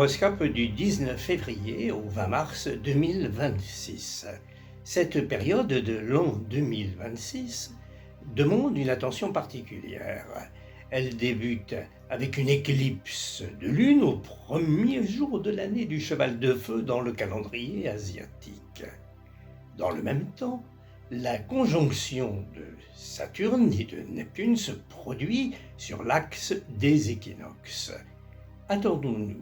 Horoscope du 19 février au 20 mars 2026. Cette période de l'an 2026 demande une attention particulière. Elle débute avec une éclipse de lune au premier jour de l'année du cheval de feu dans le calendrier asiatique. Dans le même temps, la conjonction de Saturne et de Neptune se produit sur l'axe des équinoxes. Attendons-nous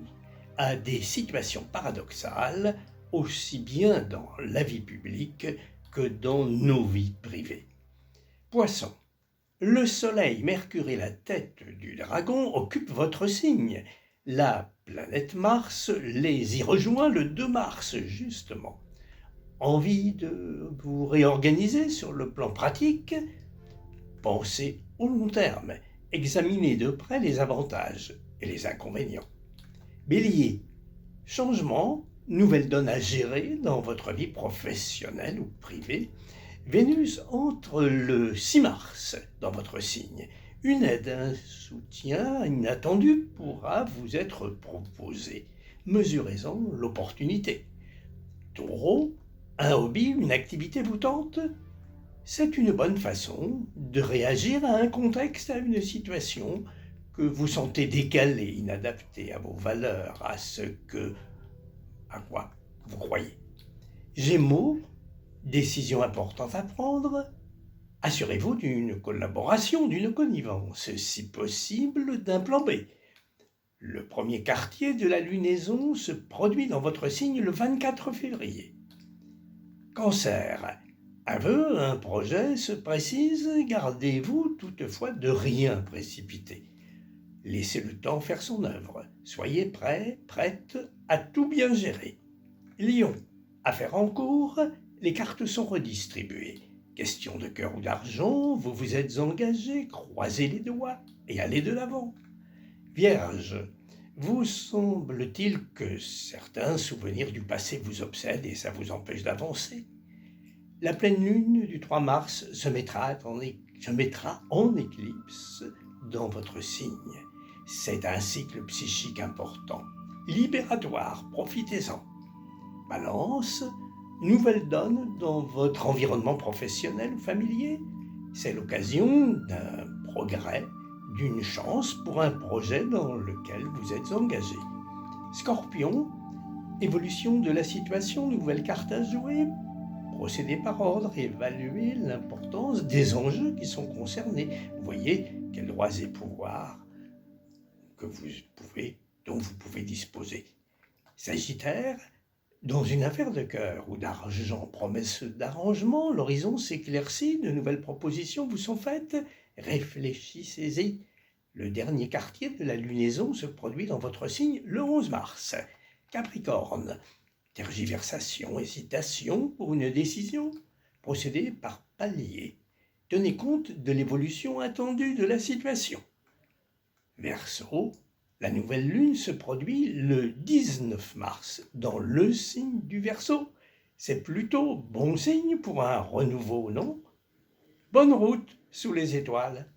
à des situations paradoxales, aussi bien dans la vie publique que dans nos vies privées. Poissons, le Soleil, Mercure et la tête du dragon occupent votre signe. La planète Mars les y rejoint le 2 mars, justement. Envie de vous réorganiser sur le plan pratique? Pensez au long terme, examinez de près les avantages et les inconvénients. Bélier, changement, nouvelle donne à gérer dans votre vie professionnelle ou privée. Vénus entre le 6 mars dans votre signe. Une aide, un soutien inattendu pourra vous être proposé. Mesurez-en l'opportunité. Taureau, un hobby, une activité vous tente? C'est une bonne façon de réagir à un contexte, à une situation que vous sentez décalée, inadaptée à vos valeurs, à quoi vous croyez. Gémeaux, décision importante à prendre. Assurez-vous d'une collaboration, d'une connivence, si possible d'un plan B. Le premier quartier de la lunaison se produit dans votre signe le 24 février. Cancer, un vœu, un projet se précise, gardez-vous toutefois de rien précipiter. Laissez le temps faire son œuvre. Soyez prêt, prête à tout bien gérer. Lion, affaires en cours, les cartes sont redistribuées. Question de cœur ou d'argent, vous vous êtes engagé, croisez les doigts et allez de l'avant. Vierge, vous semble-t-il que certains souvenirs du passé vous obsèdent et ça vous empêche d'avancer? La pleine lune du 3 mars se mettra en éclipse dans votre signe. C'est un cycle psychique important, libératoire, profitez-en. Balance, nouvelle donne dans votre environnement professionnel ou familier. C'est l'occasion d'un progrès, d'une chance pour un projet dans lequel vous êtes engagé. Scorpion, évolution de la situation, nouvelle carte à jouer. Procédez par ordre, évaluez l'importance des enjeux qui sont concernés. Voyez quels droits et pouvoirs dont vous pouvez disposer. Sagittaire, dans une affaire de cœur ou d'argent, promesse d'arrangement, l'horizon s'éclaircit, de nouvelles propositions vous sont faites, réfléchissez-y. Le dernier quartier de la lunaison se produit dans votre signe le 11 mars. Capricorne, tergiversation, hésitation pour une décision, procédez par paliers. Tenez compte de l'évolution attendue de la situation. Verseau, la nouvelle lune se produit le 19 mars dans le signe du Verseau. C'est plutôt bon signe pour un renouveau, non? Bonne route sous les étoiles.